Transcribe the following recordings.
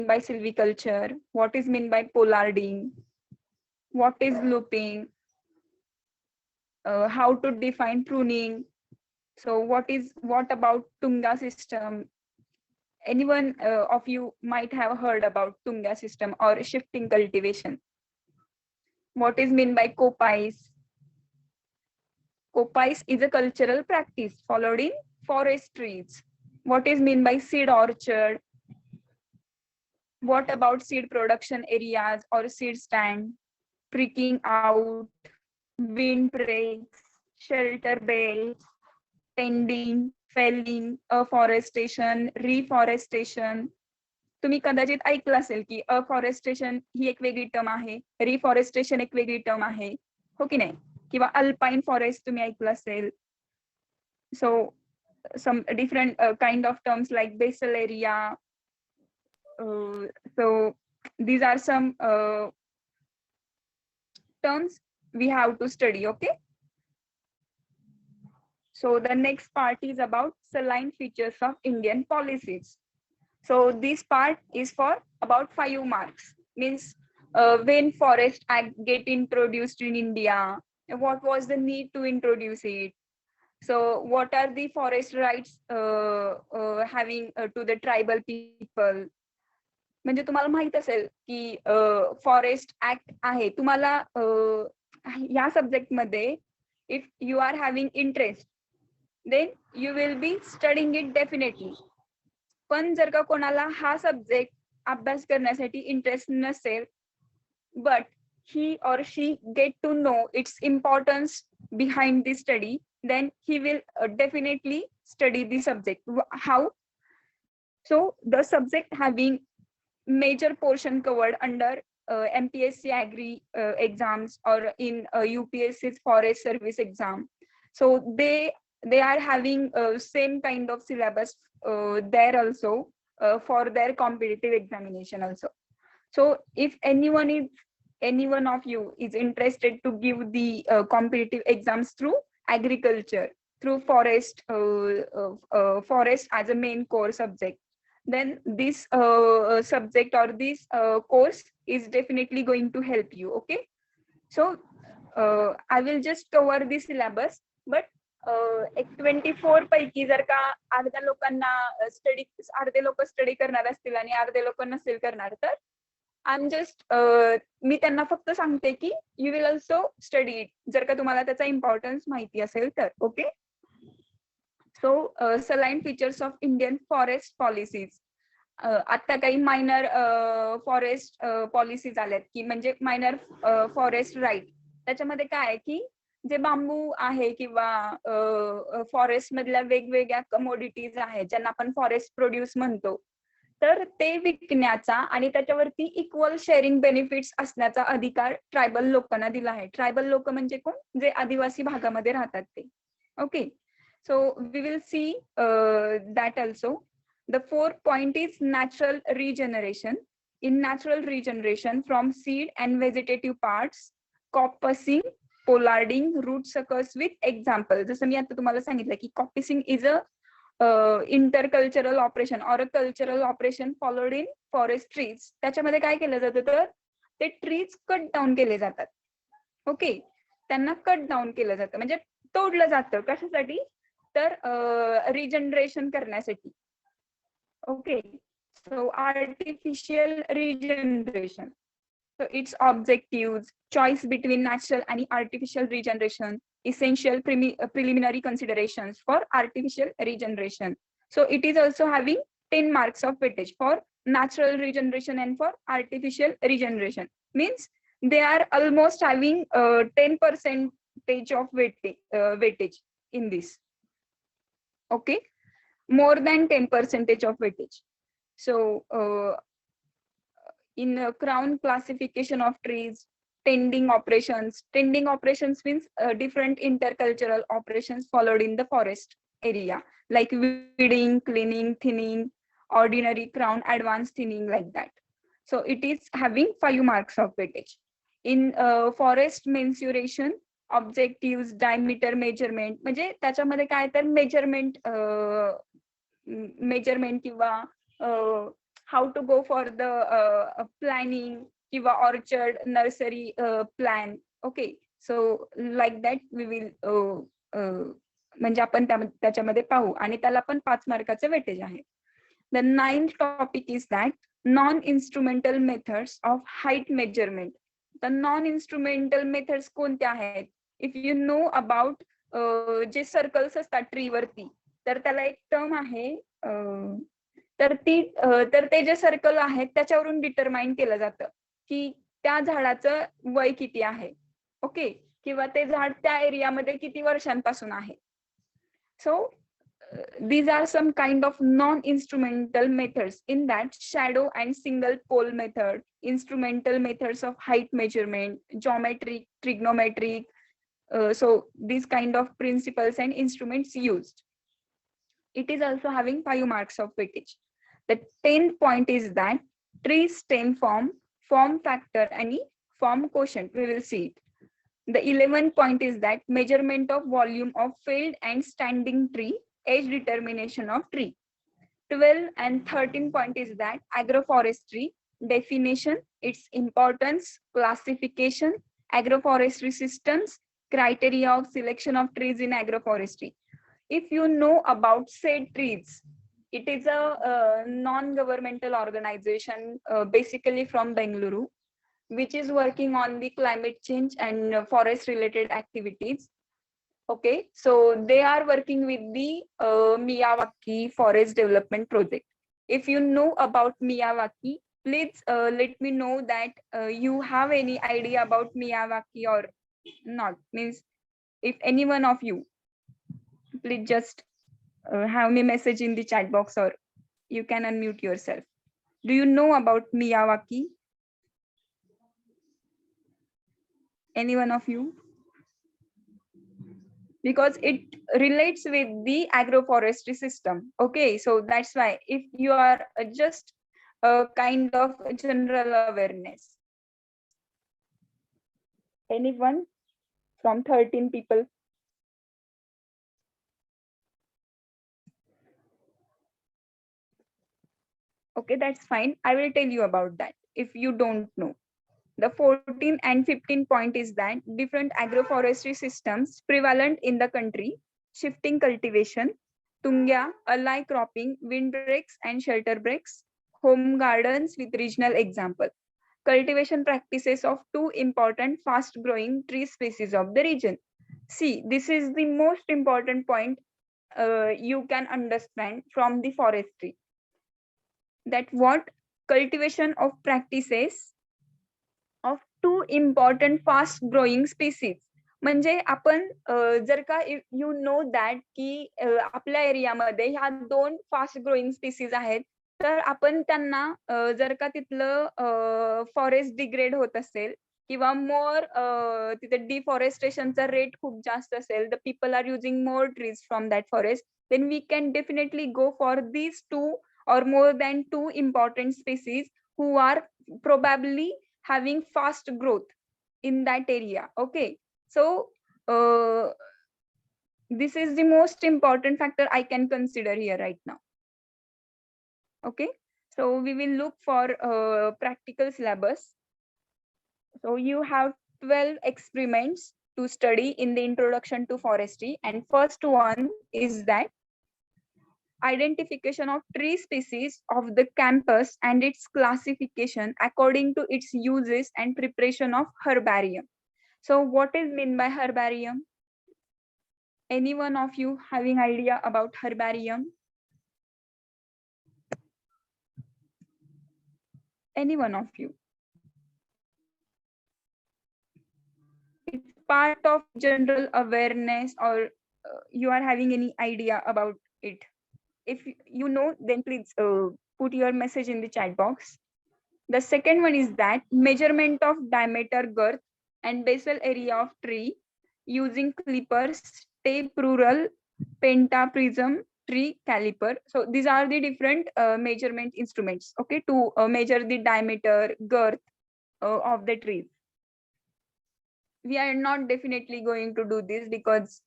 by silviculture? What is meant by pollarding? What is looping? How to define pruning? So what about Tunga system? Anyone of you might have heard about Tunga system or shifting cultivation. What is meant by kopais? Kopais is a cultural practice followed in forest trees. What is meant by seed orchard? What about seed production areas or seed stand? Pricking out, windbreaks, shelter belts, tending, felling, afforestation, reforestation. तुम्ही कदाचित ऐकलं असेल की afforestation ही एक वेगळी term आहे, reforestation एक वेगळी टर्म आहे, हो की नाही? किंवा अल्पाईन फॉरेस्ट तुम्ही ऐकलं असेल. सो some different kind of terms like basal area. So these are some terms we have to study. Okay, so the next part is about saline features of Indian policies. So this part is for about 5 marks. Means when Forest Act get introduced in India, what was the need to introduce it? So what are the forest rights having to the tribal people? म्हणजे तुम्हाला माहित असेल की forest act आहे. तुम्हाला या subject मध्ये if you are having interest then you will be studying it definitely. पण जर का कोणाला हा सब्जेक्ट अभ्यास करण्यासाठी इंटरेस्ट नसेल, but he or she get to know its importance behind the study, then he will definitely study the subject. How? So the subject having major portion covered under MPSC Agri exams or in UPSC's Forest Service exam. So they are having same kind of syllabus there also for their competitive examination also. So if any one of you is interested to give the competitive exams through agriculture, through forest forest as a main core subject, then this subject or this course is definitely going to help you. Okay, so I will just cover the syllabus, but एक 24 पैकी जर का अर्ध्या लोकांना study, अर्धे लोक study करणार असतील आणि अर्धे लोक नसेल करणार, तर आय एम जस्ट मी त्यांना फक्त सांगते की you will also study it जर का तुम्हाला त्याचा इम्पॉर्टन्स माहिती असेल तर. Okay, so saline features of Indian forest policies. आता काही मायनर फॉरेस्ट पॉलिसीज आल्यात की म्हणजे मायनर फॉरेस्ट राईट. त्याच्यामध्ये काय आहे की जे बांबू आहे किंवा फॉरेस्ट मधल्या वेगवेगळ्या कमोडिटीज आहेत ज्यांना आपण फॉरेस्ट प्रोड्यूस म्हणतो, तर ते विकण्याचा आणि त्याच्यावरती इक्वल शेअरिंग बेनिफिट्स असण्याचा अधिकार ट्रायबल लोकांना दिला आहे. ट्रायबल लोक म्हणजे कोण? जे आदिवासी भागामध्ये राहतात ते. Okay, so we will see that also. The fourth point is natural regeneration. In natural regeneration from seed and vegetative parts, coppicing, pollarding, root suckers with example. जसं मी आता तुम्हाला सांगितलं की coppicing is a intercultural operation or a cultural operation followed in forest trees. त्याच्यामध्ये काय केलं जातं तर ते ट्रीज कट डाऊन केले जातात. ओके, त्यांना कट डाऊन केलं जातं म्हणजे तोडलं जातं. कशासाठी? तर रिजनरेशन करण्यासाठी. Okay, so artificial regeneration. So its objectives, choice between natural and artificial regeneration, essential preliminary considerations for artificial regeneration. So it is also having 10 marks of weightage for natural regeneration and for artificial regeneration. Means they are almost having 10% of weightage in this. Okay, more than 10% of weightage. So in crown classification of trees, tending operations means different intercultural operations followed in the forest area, like weeding, cleaning, thinning, ordinary crown, advanced thinning, like that. So it is having 5 marks of weightage. In forest mensuration, objective, diameter measurement, म्हणजे त्याच्यामध्ये काय तर measurement किंवा how to go for the planning kiva orchard nursery plan. Okay, so like that we will म्हणजे आपण त्याच्यामध्ये पाहू आणि त्याला पण 5 मार्काचे वेटेज आहे. The ninth topic is that non-instrumental methods of height measurement. The non-instrumental methods कोणत्या आहेत? If you know about J circles असतात ट्री वरती, तर त्याला एक टर्म आहे, तर ते जे सर्कल आहेत त्याच्यावरून डिटरमाइन केलं जातं की त्या झाडाचं वय किती आहे. ओके, किंवा ते झाड त्या एरियामध्ये किती वर्षांपासून आहे. So these are some kind of non-instrumental methods. In that, shadow and single pole method, instrumental methods of height measurement, geometric, trigonometric. So these kind of principles and instruments used. It is also having 5 marks of weightage. The 10th point is that tree stem form factor, and form quotient. We will see it. The 11th point is that measurement of volume of felled and standing tree, age determination of tree. 12 and 13 point is that agroforestry definition, its importance, classification, agroforestry systems, criteria of selection of trees in agroforestry. If you know about Shade Trees, it is a non-governmental organization basically from Bengaluru, which is working on the climate change and forest related activities. Okay, so they are working with the Miyawaki Forest Development Project. If you know about Miyawaki, please let me know that you have any idea about Miyawaki or not. Means if any one of you, please just have me message in the chat box, or you can unmute yourself. Do you know about Miyawaki? Any one of you? Because it relates with the agroforestry system. Okay, so that's why if you are just a kind of general awareness. Anyone from 13 people? Okay, that's fine. I will tell you about that if you don't know. The 14 and 15 point is that different agroforestry systems prevalent in the country, shifting cultivation, tungya, ally cropping, windbreaks and shelter breaks, home gardens with regional example, cultivation practices of 2 important fast growing tree species of the region. See, this is the most important point you can understand from the forestry. That what cultivation of practices of 2 important fast growing species. म्हणजे आपण जर का you know that की आपल्या एरियामध्ये ह्या 2 fast growing species आहेत, तर आपण त्यांना जर का तिथलं फॉरेस्ट डिग्रेड होत असेल किंवा मोर तिथे डिफॉरेस्टेशनचा रेट खूप जास्त असेल, the people are using more trees from that forest, then we can definitely go for these 2 or more than 2 important species who are probably having fast growth in that area. Okay, so this is the most important factor I can consider here right now. Okay, so we will look for practical syllabus. So you have 12 experiments to study in the introduction to forestry, and first one is that identification of tree species of the campus and its classification according to its uses and preparation of herbarium. So what is meant by herbarium? Any one of you having idea about herbarium? Any one of you? It's part of general awareness, or you are having any idea about it? If you know, then please put your message in the chat box. The second one is that measurement of diameter, girth and basal area of tree using clippers, tape, ruler, pentaprism, tree caliper. So these are the different measurement instruments, okay, to measure the diameter, girth of the trees. We are not definitely going to do this because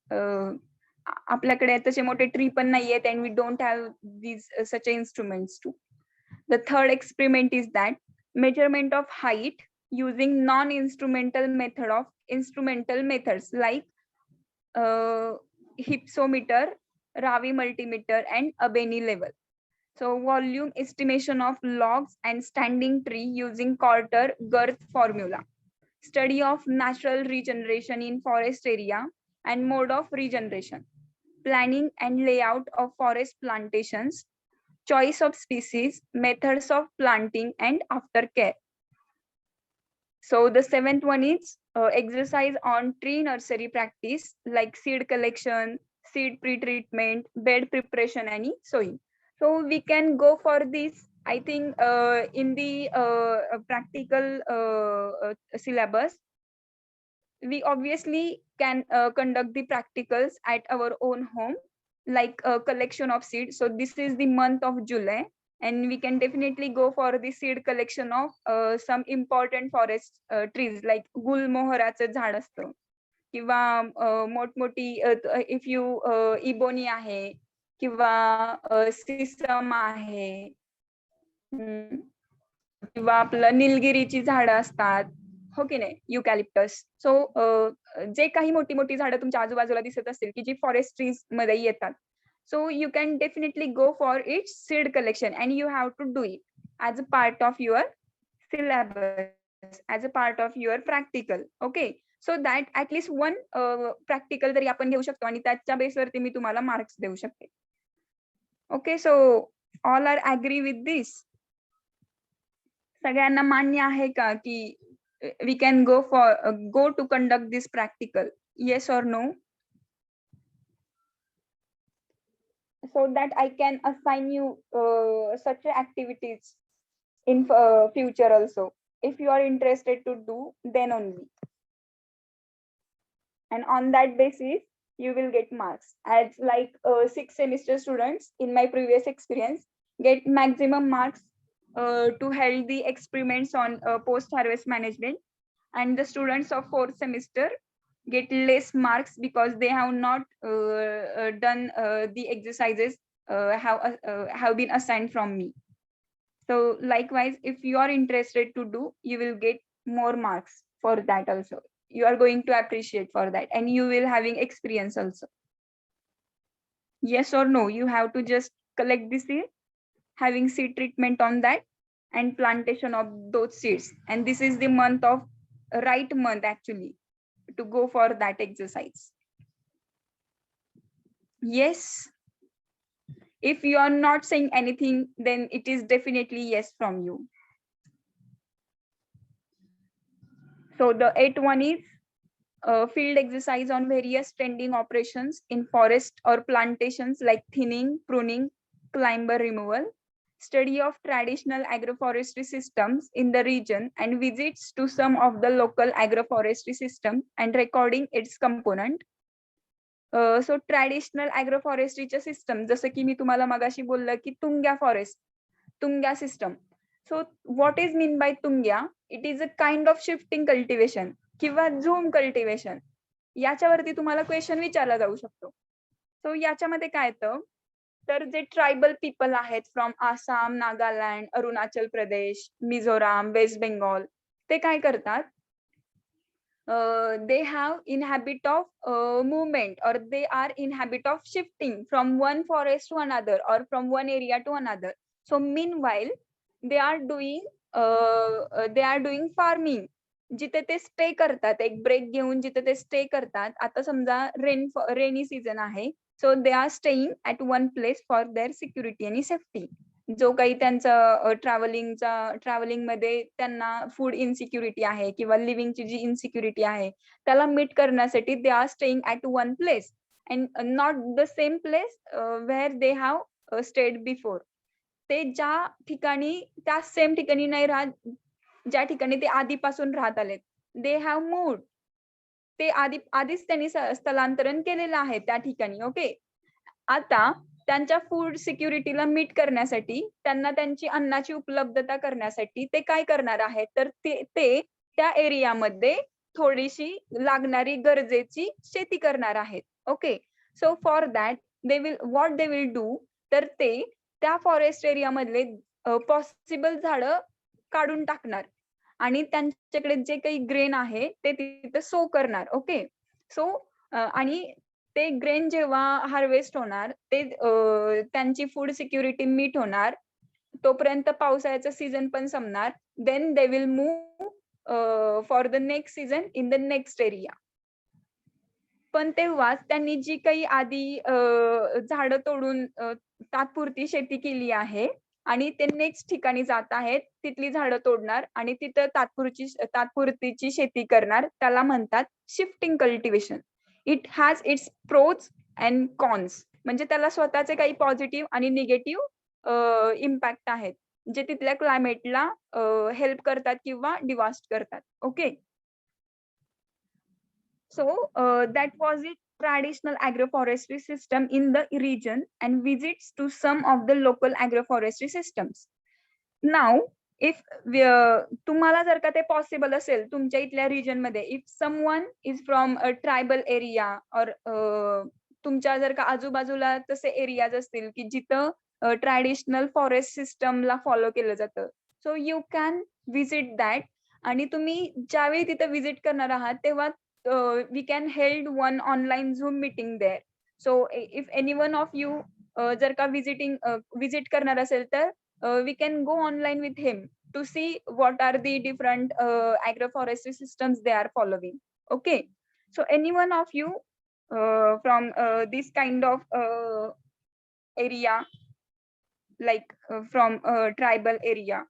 आपल्याकडे तसे मोठे tree पण नाहीयेत, and we don't have these such instruments too. The third experiment is that measurement of height using non-instrumental methods like hypsometer, Ravi multimeter, and Abeni level. So volume estimation of logs and standing tree using Carter girth formula. Study of natural regeneration in forest area and mode of regeneration. Planning and layout of forest plantations. Choice of species, methods of planting, and aftercare. So the seventh one is exercise on tree nursery practice like seed collection, seed pre-treatment, bed preparation, and sowing. So we can go for this. I think in the practical syllabus, we obviously can conduct the practicals at our own home, like a collection of seeds. So this is the month of July, and we can definitely go for the seed collection of some important forest trees like गुलमोहराचं झाड असतं किंवा मोठमोठी if you ebony आहे किंवा sesame आहे किंवा आपलं निलगिरीची झाडं असतात हो की नाही युकॅलिप्टस. सो जे काही मोठी मोठी झाडं तुमच्या आजूबाजूला दिसत असतील की जी फॉरेस्ट ट्रीज मध्ये येतात. So you can definitely go for its seed collection and you have to do it as a part of your syllabus, as a part of your practical. Okay. So that at least one practical तरी आपण घेऊ शकतो आणि त्याच्या बेसवरती मी तुम्हाला marks देऊ शकते. Okay. So all are agree with this? सगळ्यांना मान्य आहे का की we can go to conduct this practical? Yes or no? So that I can assign you such activities in future also. If you are interested to do, then only. And on that basis, you will get marks. As like 6 semester students in my previous experience get maximum marks to hold the experiments on post-harvest management. And the students of 4th semester get less marks because they have not done the exercises have been assigned from me. So likewise, if you are interested to do, you will get more marks for that also. You are going to appreciate for that and you will having experience also. Yes or no? You have to just collect the seed, having seed treatment on that and plantation of those seeds. And this is the month of right month actually to go for that exercise. Yes. If you are not saying anything, then it is definitely yes from you. So the 8th one is field exercise on various tending operations in forest or plantations like thinning, pruning, climber removal. Study of traditional agroforestry systems in the region and visits to some of the local agroforestry system and recording its component. So traditional ॲग्रोफॉरेस्ट्रीचे system जसं की मी तुम्हाला मगाशी बोललं की taungya forest, taungya system. So what is mean by taungya? It is a kind of shifting cultivation किंवा jhum cultivation. याच्यावरती तुम्हाला क्वेश्चन विचारला जाऊ शकतो. सो याच्यामध्ये काय येतं तर जे ट्रायबल पीपल आहेत फ्रॉम आसाम, नागालँड, अरुणाचल प्रदेश, मिझोराम, वेस्ट बेंगॉल, ते काय करतात? They have in habit of movement, or they are in habit of shifting from one forest to another or from one area to another. So meanwhile they are doing farming. जिथे ते stay करतात, एक break घेऊन जिथे ते stay करतात. आता समजा रेनी सीझन आहे, so they are staying at one place for their security आणि सेफ्टी. जो काही त्यांचा ट्रॅव्हलिंग मध्ये त्यांना फूड इनसिक्युरिटी आहे किंवा लिव्हिंगची जी इनसिक्युरिटी आहे त्याला मीट करण्यासाठी they are staying at one place and not the same place where they have stayed before. ते ज्या ठिकाणी त्या सेम ठिकाणी नाही राहत ज्या ठिकाणी ते आधीपासून राहत आलेत. They have moved. ते आधीच त्यांनी स्थलांतरण केलेलं आहे त्या ठिकाणी. ओके. आता त्यांच्या फूड सिक्युरिटीला मीट करण्यासाठी, त्यांना त्यांची अन्नाची उपलब्धता करण्यासाठी ते काय करणार आहेत तर ते त्या एरियामध्ये थोडीशी लागणारी गरजेची शेती करणार आहेत. Okay. So for that they will do तर ते त्या फॉरेस्ट एरिया मधले पॉसिबल झाडं काढून टाकणार आणि त्यांच्याकडे जे काही ग्रेन आहे ते तिथं सो करणार. ओके. सो आणि ते ग्रेन जेव्हा हार्वेस्ट होणार ते त्यांची फूड सिक्युरिटी मीट होणार, तोपर्यंत पावसाळ्याचं सीझन पण संपणार. Then they will move for the next season in the next area. पण तेव्हाच त्यांनी जी काही आधी झाडं तोडून तात्पुरती शेती केली आहे आणि ते नेक्स्ट ठिकाणी जात आहेत, तिथली झाडं तोडणार आणि तिथं तात्पुरतीची शेती करणार. त्याला म्हणतात shifting cultivation. It has its pros and cons. म्हणजे त्याला स्वतःचे काही पॉझिटिव्ह आणि निगेटिव्ह इम्पॅक्ट आहेत, जे तिथल्या क्लायमेटला हेल्प करतात किंवा डिवास्ट करतात. Okay. So that was it, traditional agroforestry system in the region and visits to some of the local agroforestry systems. Now, if तुम्हाला जर का ते पॉसिबल असेल तुमच्या इथल्या रिजन मध्ये, if someone is from a tribal area और तुमच्या जर का आजूबाजूला तसे एरियाज असतील की जिथं ट्रॅडिशनल फॉरेस्ट सिस्टमला फॉलो केलं जातं, so you can visit that. आणि तुम्ही ज्यावेळी तिथं विजिट करणार आहात तेव्हा we can held one online Zoom meeting there. So if any one of you जर का visit करणार असेल तर we can go online with him to see what are the different agroforestry systems they are following. Okay. So any one of you from this kind of area, like from tribal area,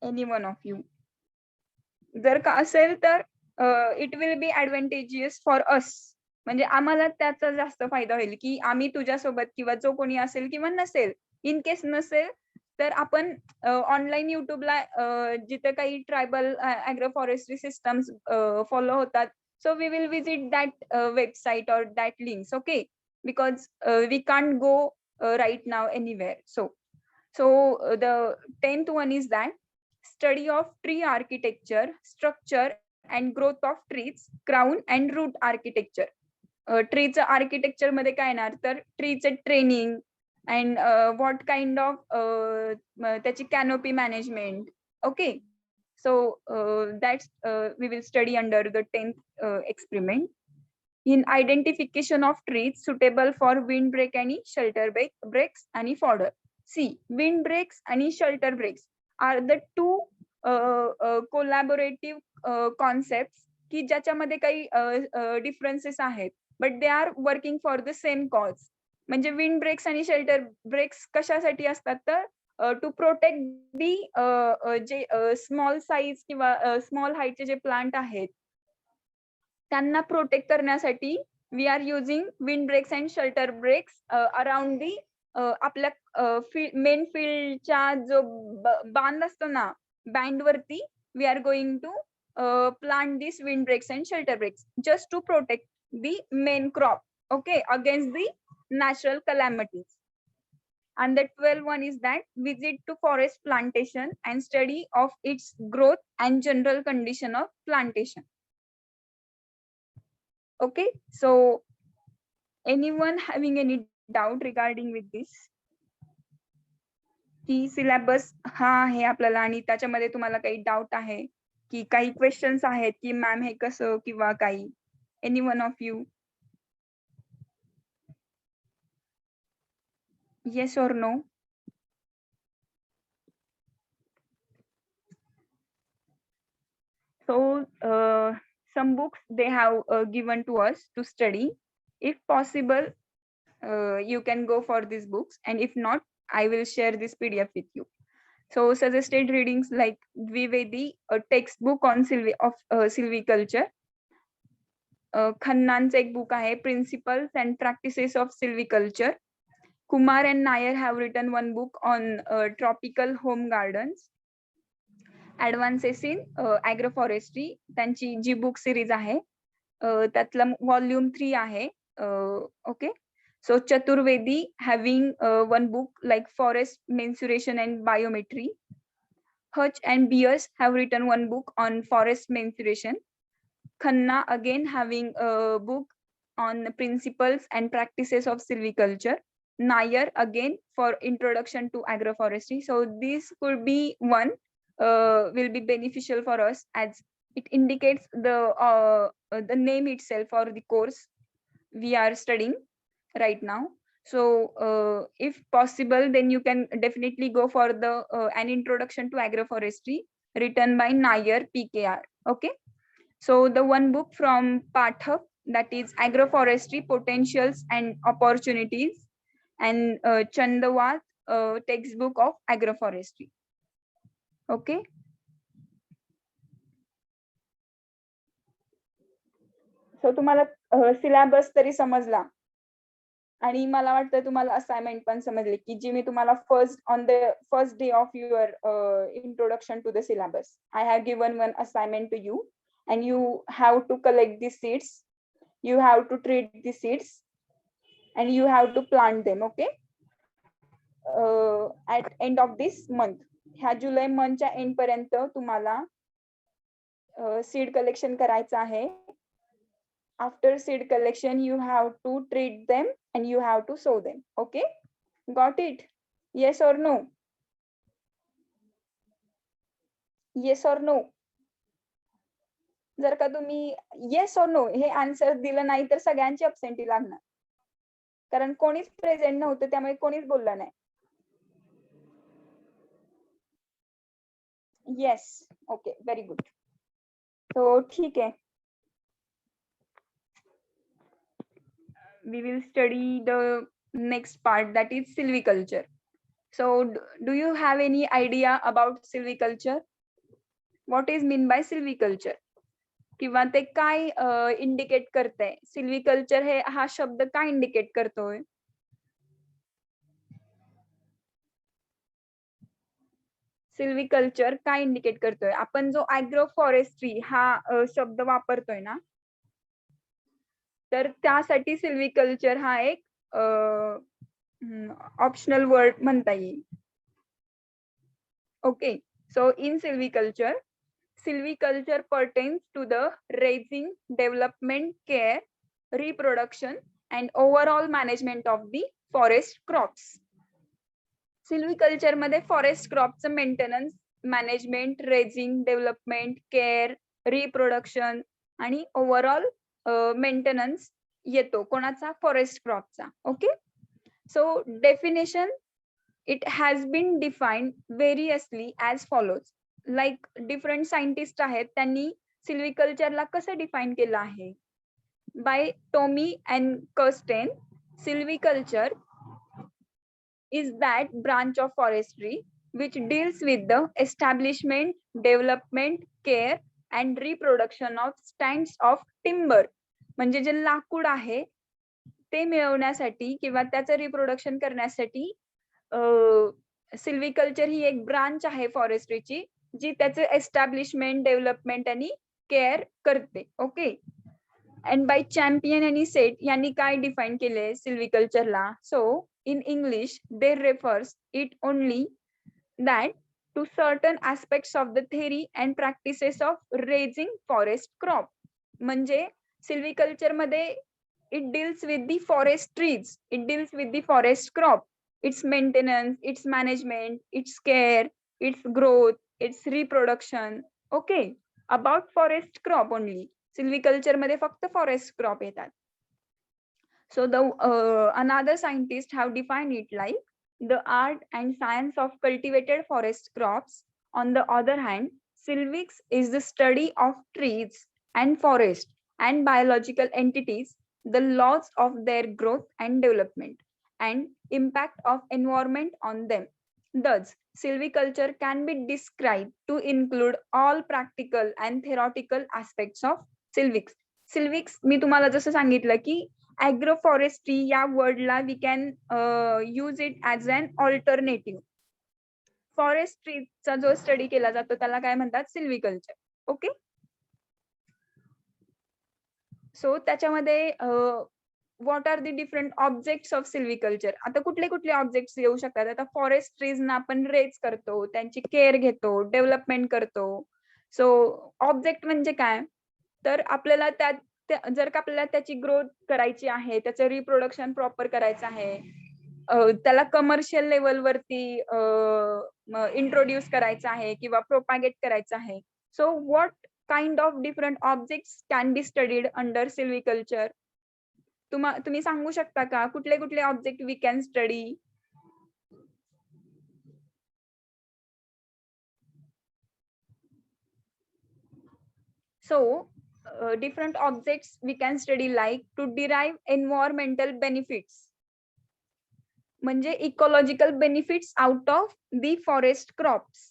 any one of you जर का असेल तर it will be advantageous for us. म्हणजे आम्हाला त्याचा जास्त फायदा होईल की आम्ही तुझ्यासोबत किंवा जो कोणी असेल किंवा नसेल, इन केस नसेल तर आपण ऑनलाईन युट्यूबला जिथे काही ट्रायबल ॲग्रोफॉरेस्ट्री सिस्टम्स फॉलो होतात, so we will visit that website और that links. Okay. Because we can't go right now anywhere. So the 10th one is that study of tree architecture, structure and growth of trees, crown and root architecture. ट्रीचं architecture मध्ये काय येणार तर ट्रीचं training and what kind of त्याची canopy management. Okay. So that's we will study under the 10th experiment. in identification of trees suitable for windbreak आणि shelter breaks आणि fodder. See, windbreaks आणि shelter breaks are the two collaborative concepts की ज्याच्यामध्ये काही differences आहेत, but they are working for the same cause. म्हणजे windbreaks आणि shelter breaks कशासाठी असतात तर टू प्रोटेक्ट दी जे स्मॉल साईज किंवा स्मॉल हाईटचे जे प्लांट आहेत त्यांना प्रोटेक्ट करण्यासाठी we are using windbreaks and shelter breaks around the आपल्या मेन फील्डच्या जो बांध असतो ना, बँड वरती we are going to plant these windbreaks and shelter breaks just to protect the main crop, okay, against the natural calamities. And the 12th one is that visit to forest plantation and study of its growth and general condition of plantation. Okay, so anyone having any doubt regarding with this? की syllabus हा आहे आपल्याला आणि त्याच्यामध्ये तुम्हाला काही doubt आहे की काही क्वेश्चन्स आहेत की मॅम हे कसं किंवा काही, any one of you? Yes और no? So some books they have given to us to study. If possible, you can go for these books, and if not, I will share this PDF with you. So suggested readings like Dvivedi, a textbook on silviculture. Khannan's एक book आहे Principles and Practices of Silviculture. Kumar and Nair have written one book on tropical home gardens. Advances in agroforestry त्यांची जी book series आहे त्यातलं volume 3 आहे. Okay. So Chaturvedi having one book like forest mensuration and biometry. Hutch and Beers have written one book on forest mensuration. Khanna again having a book on the principles and practices of silviculture. Nair again for introduction to agroforestry. So this could be one will be beneficial for us as it indicates the name itself or the course we are studying right now. So if possible, then you can definitely go for the an introduction to agroforestry written by Nair PKR. Okay. So the one book from Pathak, that is Agroforestry Potentials and Opportunities, and Chandawat textbook of agroforestry. Okay. So तुम्हाला syllabus तरी समजला आणि मला वाटतं तुम्हाला assignment पण समजले की जी मी तुम्हाला first day of your introduction to the syllabus I have given one assignment to you and you have to collect the seeds, you have to treat the seeds, and you have to plant them. Okay. At end of this month, ह्या जुलै मंथच्या and पर्यंत तुम्हाला seed collection करायचं आहे. After seed collection you have to treat them and you have to sow them. Okay, got it? Yes or no? Yes or no? जर का तुम्ही yes और no हे answer दिलं नाही तर सगळ्यांची अब्सेंटी लागणार, कारण कोणीच प्रेझेंट नव्हतं त्यामुळे कोणीच बोललं नाही. येस. Okay, very good. तो ठीक आहे. We will study the next part, that is silviculture. So do you have any idea about silviculture? What is mean by silviculture? किंवा ते काय इंडिकेट करतंय? सिल्व्हिकल्चर हे हा शब्द काय इंडिकेट करतोय? सिल्व्हिकल्चर काय इंडिकेट करतोय? आपण जो ऍग्रो फॉरेस्ट्री हा शब्द वापरतोय ना, तर त्यासाठी सिल्व्हिकल्चर हा एक ऑप्शनल वर्ड म्हणता येईल. Okay, so in silviculture, silviculture pertains to the raising, development, care, reproduction, and overall management of the forest crops. Silviculture मध्ये फॉरेस्ट क्रॉपचं maintenance, management, raising, development, care, reproduction आणि ओव्हरऑल मेंटेनन्स येतो. कोणाचा? Forest क्रॉपचा. Okay, so definition, it has been defined variously as follows. Like different scientist आहेत, त्यांनी सिल्व्हिकल्चरला कसं डिफाईन केलं आहे? By Toumey and Korstian, silviculture is that branch of forestry which deals with the establishment, development, care and reproduction of stands of timber. म्हणजे जे लाकूड आहे ते मिळवण्यासाठी किंवा त्याचं रिप्रोडक्शन करण्यासाठी सिल्व्हिकल्चर ही एक ब्रांच आहे फॉरेस्ट्रीची, जी त्याचे एस्टॅब्लिशमेंट, डेव्हलपमेंट आणि केअर करते. ओके, अँड बाय चॅम्पियन आणि सेट यांनी काय डिफाईन केले सिल्व्हिकल्चरला? सो in English, they refers it only that to certain aspects of the theory and practices of raising forest crop. म्हणजे silviculture मध्ये it deals with the forest trees, it deals with the forest crop, its maintenance, its management, its care, its growth, its reproduction. Okay, about forest crop only. silviculture मध्ये फक्त forest crop येतात. So the another scientists have defined it like the art and science of cultivated forest crops. On the other hand, silvics is the study of trees and forest and biological entities, the laws of their growth and development, and impact of environment on them. Thus, silviculture can be described to include all practical and theoretical aspects of silvics. Silvics मी तुम्हाला जसं सांगितलं की ऍग्रोफॉरेस्ट्री या वर्डला we can use it as an alternative. फॉरेस्ट्रीचा जो स्टडी केला जातो त्याला काय म्हणतात? सिल्व्हिकल्चर. ओके, सो त्याच्यामध्ये what are the different objects of silviculture? आता कुठले कुठले ऑब्जेक्ट्स येऊ शकतात? आता फॉरेस्ट ट्रीजना आपण रेज करतो, त्यांची केअर घेतो, डेव्हलपमेंट करतो. सो ऑब्जेक्ट म्हणजे काय? तर आपल्याला त्यात जर का आपल्याला त्याची ग्रोथ करायची आहे, त्याचं रिप्रोडक्शन प्रॉपर करायचं आहे, त्याला कमर्शियल लेवलवरती इंट्रोड्यूस करायचं आहे किंवा प्रोपागेट करायचं आहे. So what kind of different objects can be studied under silviculture? तुम्ही सांगू शकता का कुठले कुठले object we can study? So different objects we can study like to derive environmental benefits, म्हणजे ecological benefits out of the forest crops,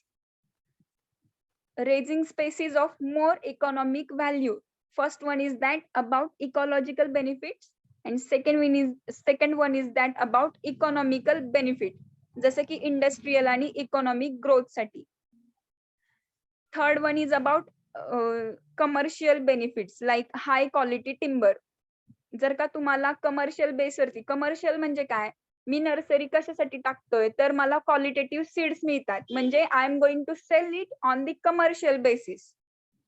raising species of more economic value. First one is that about ecological benefits and second one is that about economical benefit, जसं की industrial आणि economic growth साठी. Third one is about commercial benefits like hi quality timber. जर का तुम्हाला commercial बेसवरती, commercial म्हणजे काय, मी nursery कशासाठी टाकतोय तर मला क्वालिटेटिव्ह सीड्स मिळतात, म्हणजे I am going to sell it on the commercial basis.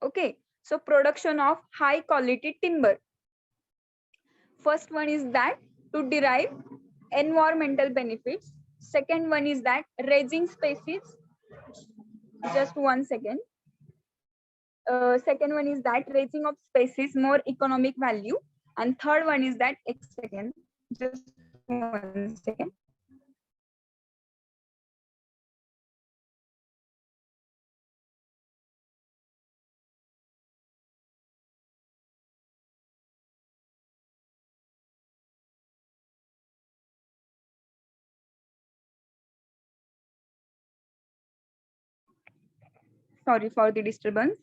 Okay, so production of high quality timber. First one is that to derive environmental benefits. Second one is that raising species. Just 1 second. Second one is that raising of species more economic value, and third one is that just 1 second. Sorry for the disturbance.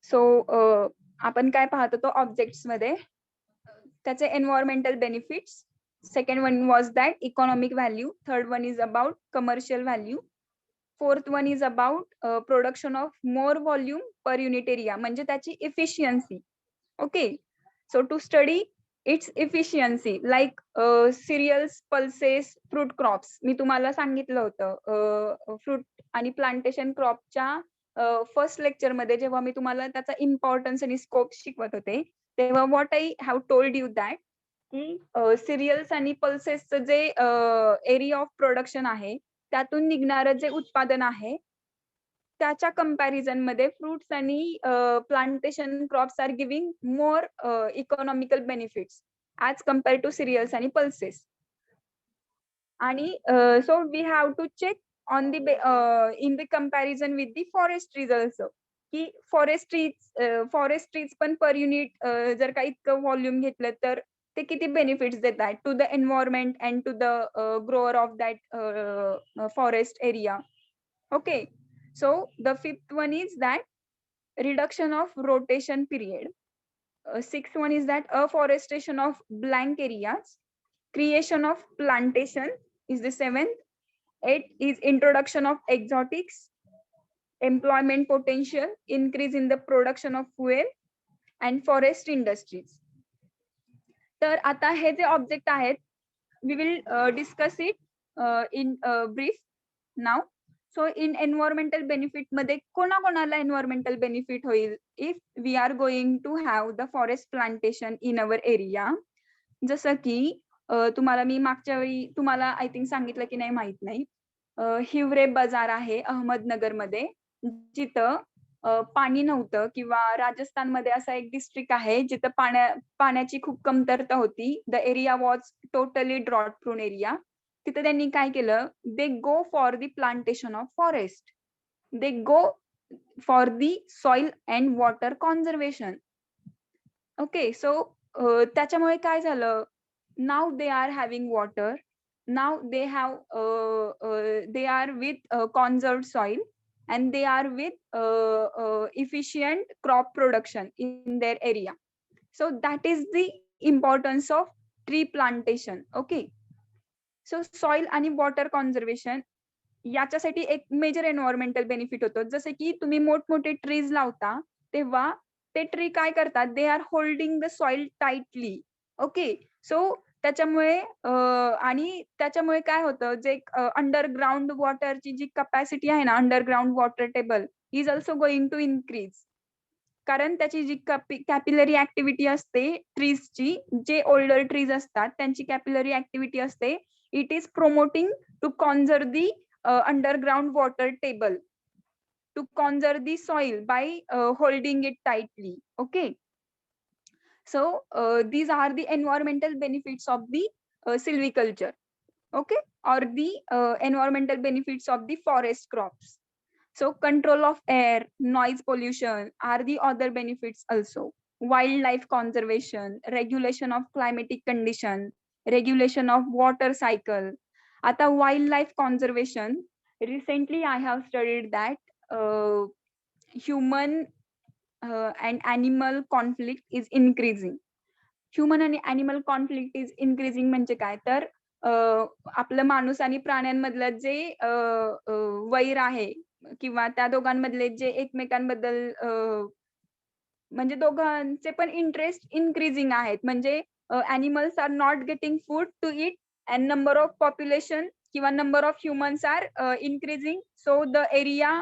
So आपण काय पाहत होतो objects मध्ये, त्याचे environmental benefits. Second one was that economic value. Third one is about commercial value. Fourth one is about production of more volume per unit area, म्हणजे त्याची efficiency. Okay, so to study its efficiency like cereals, pulses, fruit crops. मी तुम्हाला सांगितलं होतं fruit आणि plantation क्रॉपच्या first lecture मध्ये जेव्हा मी तुम्हाला त्याचा इम्पॉर्टन्स आणि स्कोप शिकवत होते, तेव्हा what I have told you that की सिरियल्स आणि पल्सेसचं जे एरिया ऑफ प्रोडक्शन आहे, त्यातून निघणारं जे उत्पादन आहे, त्याच्या कंपॅरिझन मध्ये फ्रुट्स आणि plantation crops are giving more economical benefits as compare to cereals आणि पल्सेस. आणि so we have to check on the in the comparison with the forestries also, की फॉरेस्ट्रीज पण पर युनिट जर का इतकं volume घेतलं तर ते किती बेनिफिट्स देतात to the environment and to the grower of that forest area. Okay, so the fifth one is that reduction of rotation period. Sixth one is that afforestation of blank areas. Creation of plantation is the seventh. Eighth is introduction of exotics. Employment potential, increase in the production of fuel and forest industries. तर आता हे जे object आहेत, we will discuss it in brief now. So in environmental benefit मध्ये कोणाकोणाला environmental benefit होईल if we are going to have the forest plantation in our area. जसं की तुम्हाला मी मागच्या वेळी तुम्हाला आय थिंक सांगितलं की नाही माहित नाही, हिवरे बाजार आहे अहमदनगर मध्ये, जिथं पाणी नव्हतं, किंवा राजस्थान मध्ये असा एक डिस्ट्रिक्ट आहे जिथं पाण्याची खूप कमतरता होती. The area was totally drought prone area. तिथे त्यांनी काय केलं, they go for the plantation of forest, they go for the soil and water conservation. Okay, so त्याच्यामुळे काय झालं, now they are having water, now they have they are with conserved soil and they are with efficient crop production in their area. So that is the importance of tree plantation. Okay, so soil आणि water conservation याच्यासाठी एक major environmental benefit होतो. जसं की तुम्ही मोठमोठे trees लावता तेव्हा ते ट्री काय करतात, they are holding the soil tightly. Okay, so त्याच्यामुळे आणि त्याच्यामुळे काय होतं, जे अंडरग्राउंड वॉटरची जी कपॅसिटी आहे ना, underground water table is also going to increase. कारण त्याची जी कॅपिलरी ऍक्टिव्हिटी असते ट्रीजची, जे ओल्डर ट्रीज असतात त्यांची कॅपिलरी ऍक्टिव्हिटी असते It is promoting to conserve the underground water table, to conserve the soil by holding it tightly. Okay. So these are the environmental benefits of the silviculture. Okay, or the environmental benefits of the forest crops. So control of air, noise pollution are the other benefits also. Wildlife conservation, regulation of climatic condition, regulation of water cycle. आता wildlife conservation, recently I have studied that human and animal conflict is increasing. Human आणि animal conflict is increasing म्हणजे काय तर आपलं माणूस आणि प्राण्यांमधलं जे वैर आहे किंवा त्या दोघांमधले जे एकमेकांबद्दल म्हणजे दोघांचे पण इंटरेस्ट इन्क्रीजिंग आहेत. म्हणजे animals are not getting food to eat and number of population किंवा number of humans are increasing, so the area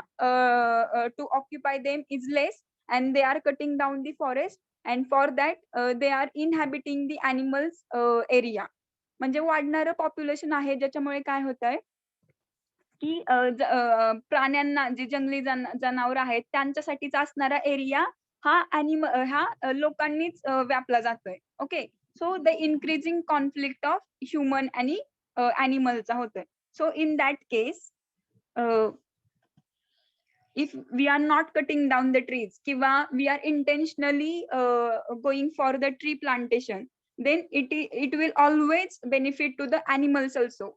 to occupy them is less and they are cutting down the forest and for that they are inhabiting the animals area. म्हणजे वाढणारं population आहे ज्याच्यामुळे काय होत आहे की प्राण्यांना जे जंगली जनावर आहेत त्यांच्यासाठीच असणारा एरिया हा लोकांनीच व्यापला जातोय. Okay, so the increasing conflict of human आणि अॅनिमलचा होतोय. So in that case if we are not cutting down the trees kiva we are intentionally going for the tree plantation, then it will always benefit to the animals also.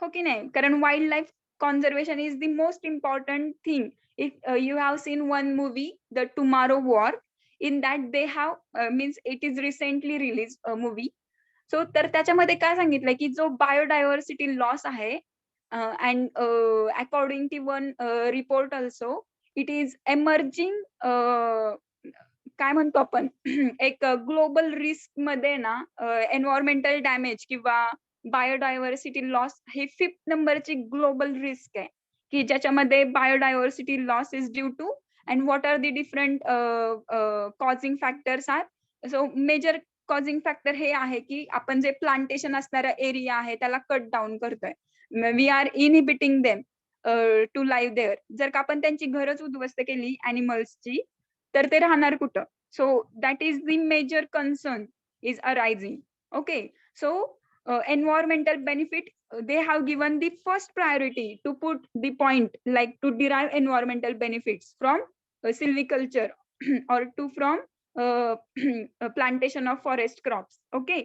Okay nahi, karan wildlife conservation is the most important thing. If you have seen one movie, The Tomorrow War, in that they have means it is recently released a movie. So तर त्याच्यामध्ये काय सांगितलंय की जो biodiversity loss आहे and according to one report also it is emerging, काय म्हणतो आपण एक ग्लोबल रिस्क मध्ये ना एन्व्हायरमेंटल डॅमेज किंवा बायोडायव्हर्सिटी लॉस हे 5th नंबरची ग्लोबल रिस्क आहे की ज्याच्यामध्ये biodiversity loss is due to and what are the different causing factors are. So major causing factor हे आहे की आपण जे प्लांटेशन असणारा एरिया आहे त्याला कट डाऊन करतोय. We are inhibiting them to live there. जर का आपण त्यांची घरच उद्ध्वस्त केली अॅनिमल्सची तर ते राहणार कुठं. So that is the major concern is arising. Okay, so environmental benefit, they have given the first priority to put the point like to derive environmental benefits from silviculture or to from plantation of forest crops. Okay,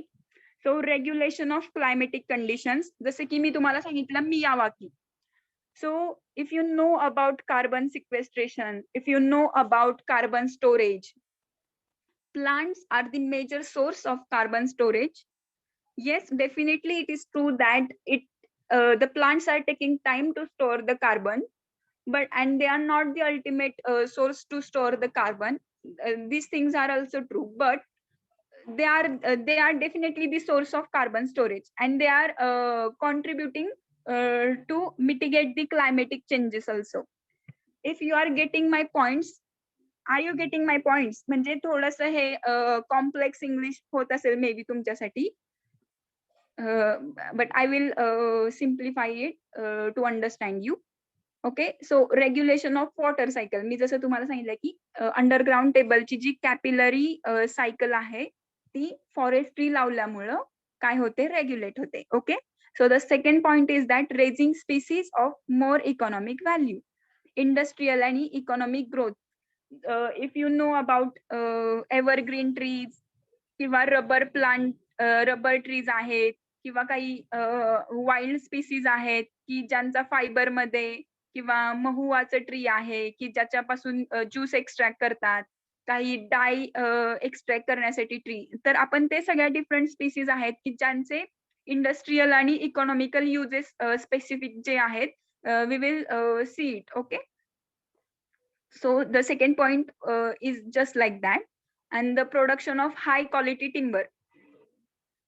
so regulation of climatic conditions, जसे की मी तुम्हाला सांगितलं Miyawaki. So if you know about carbon sequestration, if you know about carbon storage, plants are the major source of carbon storage. Yes, definitely it is true that the plants are taking time to store the carbon, but and they are not the ultimate source to store the carbon. These things are also true, but they are definitely the source of carbon storage, and they are contributing to mitigate the climatic changes also. If you are getting my points, are you getting my points? म्हणजे थोडस हे complex English होत असेल may be तुमच्यासाठी, but I will simplify it to understand you. Okay, so regulation of water cycle, मी जसं तुम्हाला सांगितलं की अंडरग्राउंड टेबलची जी कॅपिलरी सायकल आहे ती फॉरेस्ट्री लावल्यामुळं काय होते, रेग्युलेट होते. Okay, so the second point is that raising species of more economic value, industrial आणि economic growth. If you know about evergreen trees किंवा रबर ट्रीज आहेत किंवा काही वाईल्ड स्पीसीज आहेत की ज्यांचा फायबर मध्ये किंवा महुआचं ट्री आहे की ज्याच्यापासून ज्यूस एक्स्ट्रॅक्ट करतात, काही डाय एक्स्ट्रॅक्ट करण्यासाठी ट्री. तर आपण ते सगळ्या डिफरंट स्पीसीज आहेत की ज्यांचे इंडस्ट्रियल आणि इकॉनॉमिकल युजेस स्पेसिफिक जे आहेत, we will see it. Okay, so the second point is just like that. and the production of high quality timber.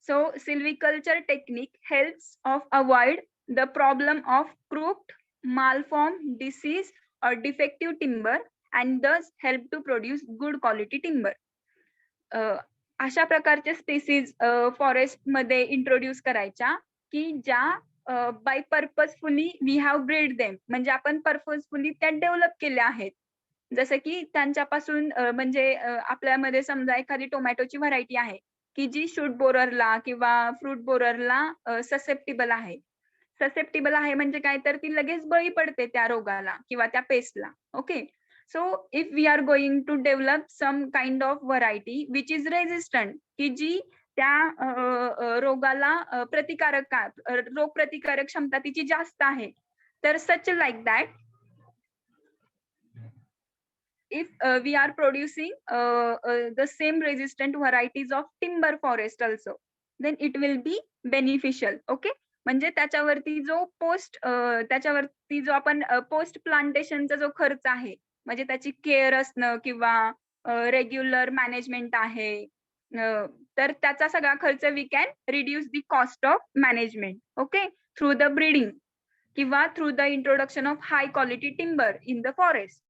So silviculture technique helps of avoid the problem of crooked, malformed, disease or defective timber and thus help to produce good quality timber. अशा प्रकारचे species forest मध्ये introduce करायच्या की ज्या by purposefully we have breed them, म्हणजे आपण purposefully त्या develop केल्या आहेत. जसं की त्यांच्यापासून म्हणजे आपल्यामध्ये समजा एखादी टोमॅटोची व्हरायटी आहे, की जी शूट बोररला किंवा फ्रूट बोररला ससेप्टेबल आहे. ससेप्टेबल आहे म्हणजे काय, तर ती लगेच बळी पडते त्या रोगाला किंवा त्या पेस्टला. Okay. So if we are going to develop some kind of variety which is resistant, की जी त्या रोगाला रोग प्रतिकारक क्षमता तिची जास्त आहे. तर such like that if we are producing the same resistant varieties of timber forest also, then it will be beneficial. Okay. म्हणजे त्याच्यावरती जो आपण पोस्ट प्लांटेशनचा जो खर्च आहे, म्हणजे त्याची केअर असणं किंवा रेग्युलर मॅनेजमेंट आहे, तर त्याचा सगळा खर्च we can reduce the cost of management. Okay. Through the breeding किंवा through the introduction of high quality timber in the forest.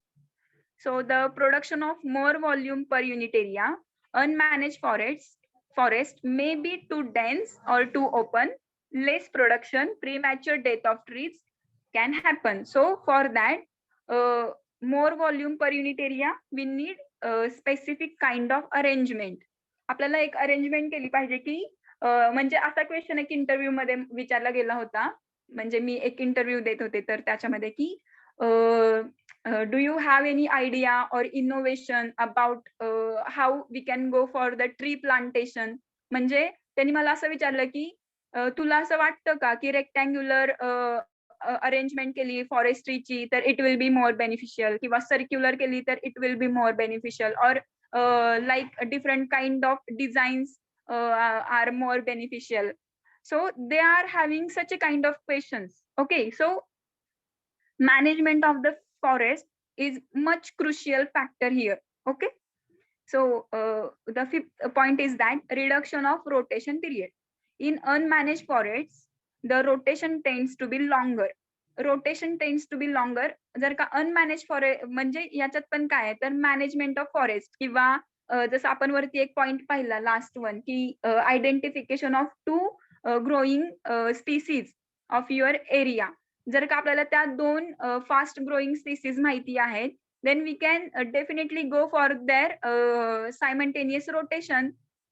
So the production of more volume per unit area, unmanaged forest may be too dense or too open. Less production, premature death of trees can happen. So for that, more volume per unit area, we need a specific kind of arrangement. आपल्याला एक arrangement केली पाहिजे की म्हणजे असा question एक interview मध्ये विचारला गेला होता. म्हणजे मी एक इंटरव्ह्यू देत होते, तर त्याच्यामध्ये की do you have any idea or innovation about how we can go for the tree plantation? म्हणजे त्यांनी मला असं विचारलं की तुला असं वाटतं का की रेक्टँग्युलर अरेंजमेंट केली फॉरेस्ट्रीची तर it will be more beneficial, किंवा सर्क्युलर केली तर it will be more beneficial, or like different kind of designs are more beneficial. So they are having such a kind of questions. Okay, so management of the forest is much crucial factor here. Okay. So the fifth point is that reduction of rotation period. In unmanaged forests, the rotation tends to be longer. Rotation tends to be longer. जर का अनमॅनेज forest, म्हणजे याच्यात पण काय आहे, तर management of forest किंवा जसं आपण वरती एक पॉइंट पाहिला लास्ट वन, की identification of two growing species of your area. जर का आपल्याला त्या दोन फास्ट ग्रोईंग स्पीसीज माहिती आहेत, then we can definitely go for their simultaneous rotation.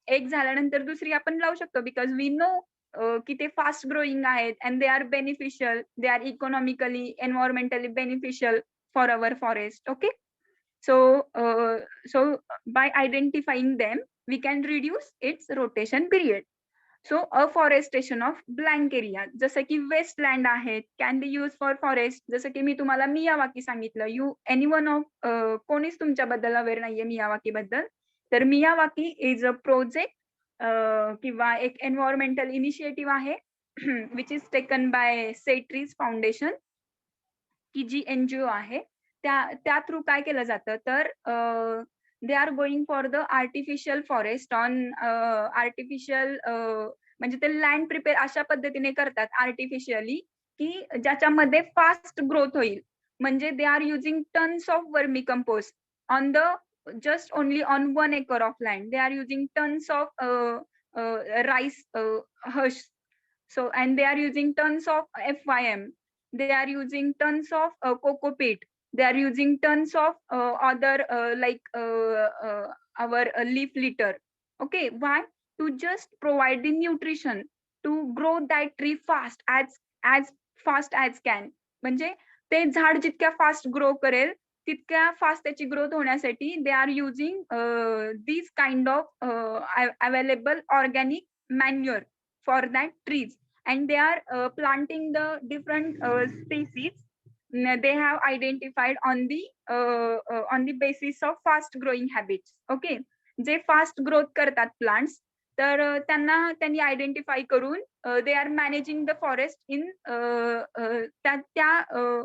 एक झाल्यानंतर दुसरी आपण लावू शकतो, बिकॉज वी नो की ते फास्ट ग्रोईंग आहेत and they are beneficial, they are economically environmentally beneficial for our forest. Okay. So by identifying them, we can reduce its rotation period. So afforestation of blank area, जसं की wasteland आहेत, can be use for forest. जसं की मी तुम्हाला Miyawaki सांगितलं. Any one of कोणीच तुमच्याबद्दल अवेअर नाहीये मियावाकी बद्दल. तर मियावाकी इज अ प्रोजेक्ट किंवा एक एन्व्हायरमेंटल इनिशिएटिव्ह आहे which is taken by SayTrees foundation, की जी एनजीओ आहे. त्या थ्रू काय केलं जातं, तर they are going for the artificial forest on artificial, म्हणजे ते लँड प्रिपेअर अशा पद्धतीने करतात आर्टिफिशियली, की ज्याच्यामध्ये फास्ट ग्रोथ होईल. म्हणजे they are using tons of vermicompost on the just only on 1 acre of land. They are using tons of rice hush. So, and they are using tons of FYM. They are using tons of coco peat. They are using tons of other like our leaf litter. Okay, why? To just provide the nutrition to grow that tree as fast as can. म्हणजे ते झाड जितक्या fast grow करेल तितक्या fast त्याची growth होण्यासाठी they are using this kind of available organic manure for that trees, and they are planting the different species they have identified on the basis of fast growing habits. Okay. जे fast growth करतात plants, तर त्यांनी identify करून they are managing the forest in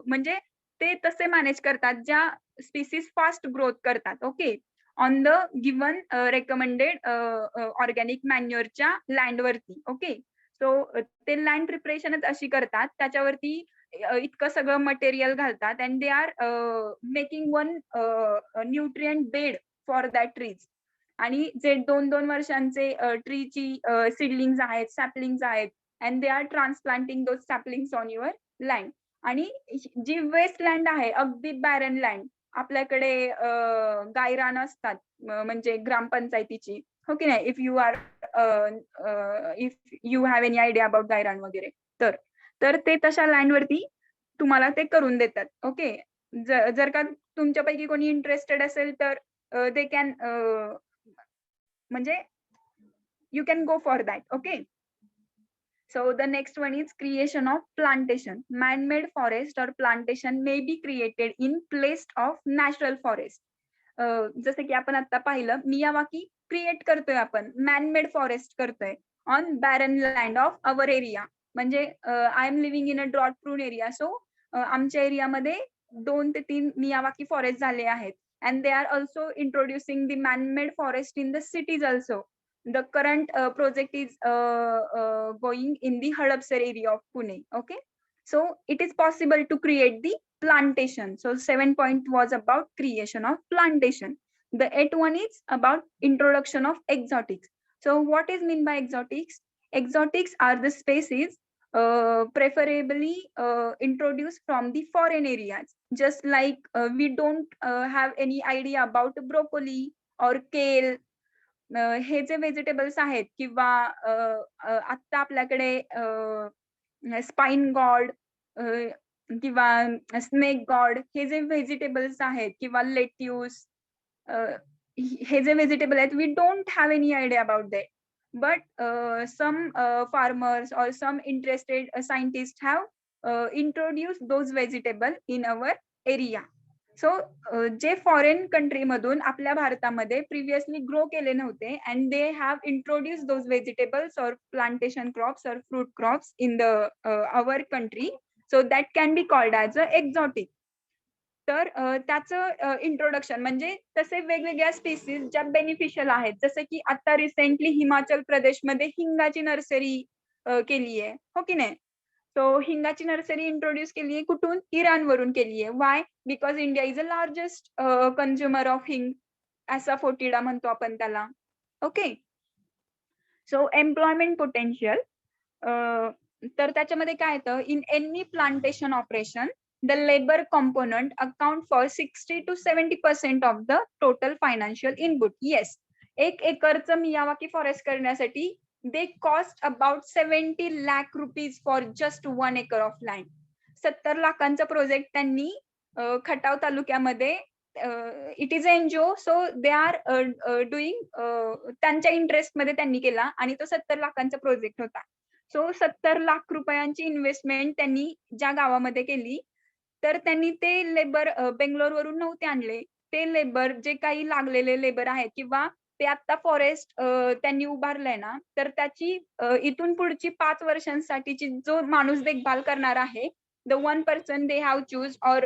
म्हणजे ते तसे manage करतात ज्या स्पीसीज फास्ट ग्रोथ करतात. Okay. On the given recommended organic मॅन्युअरच्या लँडवरती. ओके. सो ते लँड प्रिपरेशनच अशी करतात, त्याच्यावरती इतकं सगळं मटेरियल घालतात and they are making one nutrient bed for that trees. आणि जे 2-2 वर्षांचे ट्रीची सिडलिंग्स आहेत, सॅपलिंग्स आहेत, and they are transplanting those saplings on your land. आणि जी वेस्ट लँड आहे, अगदी बॅरन लँड, आपल्याकडे गायरान असतात म्हणजे ग्रामपंचायतीची, हो की नाही, if you have any idea about गायरान वगैरे, तर ते तशा लँड वरती तुम्हाला ते करून देतात. ओके, जर का तुमच्यापैकी कोणी इंटरेस्टेड असेल तर दे कॅन, म्हणजे you can go for that. Okay, so the next one is creation of plantation. Man-made forest or plantation may be created in place of natural forest. जसं की आपण आता पाहिलं, मियावाकी क्रिएट करतोय आपण, मॅनमेड फॉरेस्ट करतोय on barren land of our area. म्हणजे I am living in a drought prone area, so आमच्या एरियामध्ये 2 ते 3 मियावाकी फॉरेस्ट झाले आहेत. And they are also introducing the manmade forest in the cities also. The current project is going in the Hadapsar area of Pune. Okay, so it is possible to create the plantation. So 7 point was about creation of plantation. The 8th one is about introduction of exotics. So what is mean by exotics? Exotics are the species preferably introduced from the foreign areas. Just like we don't have any idea about broccoli or kale. हे जे vegetables आहेत, किंवा आता आपल्याकडे spine gourd किंवा snake gourd, हे जे vegetables आहेत, किंवा लेट्यूस, हे जे व्हेजिटेबल आहेत, we don't have any idea about that. But some farmers or some interested scientists have introduced those vegetable in our area. So J foreign country मधून आपल्या भारतामध्ये प्रिव्हियसली ग्रो केले नव्हते, and they have introduce those vegetables और plantation crops और fruit crops in the our country, so that can be called as a exotic. तर त्याचं introduction म्हणजे तसे वेगवेगळ्या स्पीसीज ज्या बेनिफिशियल आहेत, जसं की आता रिसेंटली हिमाचल प्रदेशमध्ये हिंगाची नर्सरी केली आहे, हो की नाही. सो हिंगाची नर्सरी इंट्रोड्यूस केली आहे कुठून? इराण वरून केली आहे. Why? Because India is a largest consumer of hing, असा फोटिडा म्हणतो आपण त्याला. ओके, सो एम्प्लॉयमेंट पोटेन्शियल, तर त्याच्यामध्ये काय येतं, in any plantation operation the labour component account for 60 to 70% of the total financial input. Yes, 1 एकरचं मियावाकी फॉरेस्ट करण्यासाठी they cost about 70 lakh rupees for just 1 acre of land. 70 लाखांचा project त्यांनी खटाव तालुक्यामध्ये, it is NGO, so they are doing, त्यांच्या interest मध्ये त्यांनी केला, आणि तो 70 लाखांचा प्रोजेक्ट होता. सो 70 लाख रुपयांची इन्व्हेस्टमेंट त्यांनी ज्या गावामध्ये केली, तर त्यांनी ते लेबर बेंगलोर वरून नव्हते आणले. ते लेबर, जे काही लागलेले लेबर आहेत, किंवा ते आता फॉरेस्ट त्यांनी उभारलंय ना, तर त्याची इथून पुढची 5 वर्षांसाठीची जो माणूस देखभाल करणार आहे, the 1 person they have choose or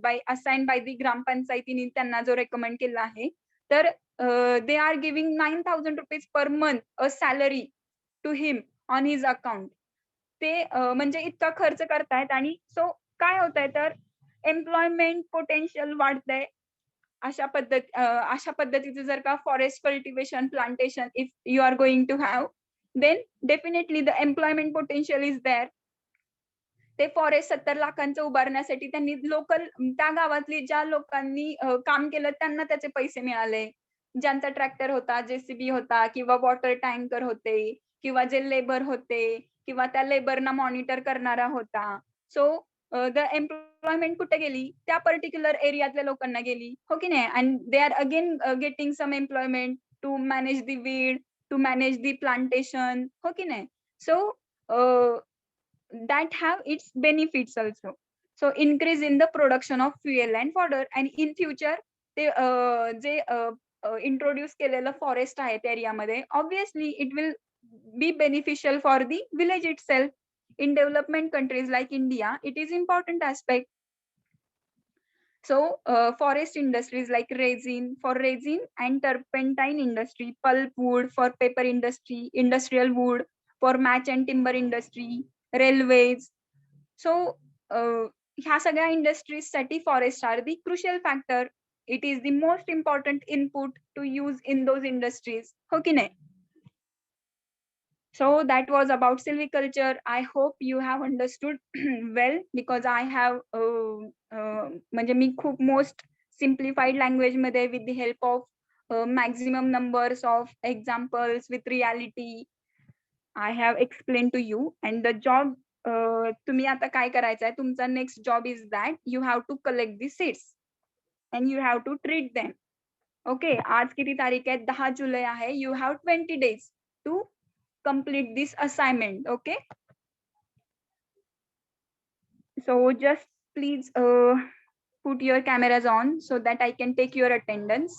by assign by the ग्रामपंचायतीने त्यांना जो रेकमेंड केला आहे, तर they are giving 9,000 rupees per month a salary to him on his account. ते म्हणजे इतका खर्च करतायत, आणि सो काय होत आहे, तर एम्प्लॉयमेंट पोटेन्शियल वाढतंय. अशा पद्धतीचं जर का forest cultivation plantation if you are going to have, then definitely the employment potential is there. ते फॉरेस्ट 70 लाखांचं उभारण्यासाठी त्यांनी लोकल, त्या गावातली ज्या लोकांनी काम केलं त्यांना त्याचे पैसे मिळाले. ज्यांचा ट्रॅक्टर होता, जेसीबी होता, किंवा वॉटर टँकर होते, किंवा जे लेबर होते, किंवा त्या लेबरना मॉनिटर करणारा होता. सो द एम्प्लॉयमेंट कुठे गेली? त्या पर्टिक्युलर एरियातल्या लोकांना गेली, हो की नाही. And they are again getting some employment to manage the weed, to manage the plantation, हो की नाही. सो that have its benefits also. So increase in the production of fuel and fodder, and in future ते जे introduce केलेलं forest आहे त्या एरियामध्ये, obviously it will be beneficial for the village it self. In development countries like India, it is important aspect. So forest industries like resin and turpentine industry, pulp wood for paper industry, industrial wood for match and timber industry, railways. So ह्या सगळ्या industries साठी forest are the crucial factor. It is the most important input to use in those industries, हो की नाही. So that was about silviculture. I hope you have understood well, because I have म्हणजे मी खूप most simplified language मध्ये with the help of maximum numbers of examples with reality I have explained to you. And the job तुम्ही आता काय करायचं आहे, तुमचा next job is that you have to collect the seeds and you have to treat them. Okay, आज किती तारीख आहे, 10 जुलै आहे. You have 20 days to complete this assignment. Okay, so just please put your cameras on so that I can take your attendance.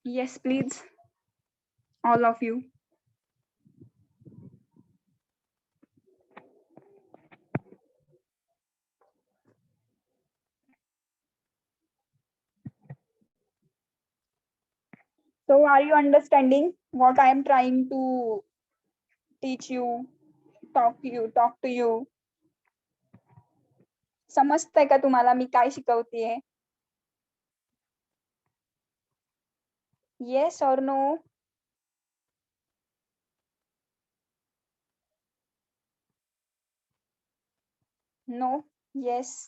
Yes, please, all of you. So are you understanding what I am trying to teach you, talk to you? समजतंय का तुम्हाला मी काय शिकवतेय? Yes or no? No? Yes?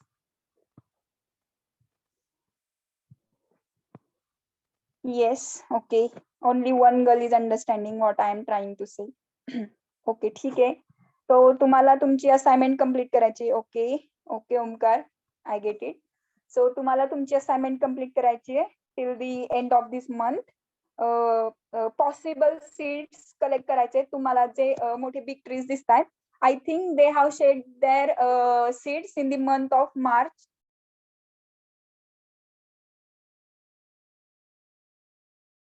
Yes. Okay, only one girl is understanding what I am trying to say. Okay, ठीक आहे. तो तुम्हाला तुमची assignment complete करायची. Okay okay Omkar, I get it. So तुम्हाला तुमची असाइनमेंट कंप्लीट करायची आहे till the end of this month. Possible seeds collect करायचे. तुम्हाला जे मोठे बिग ट्रीज दिसतात, I think they have shed their seeds in the month of March.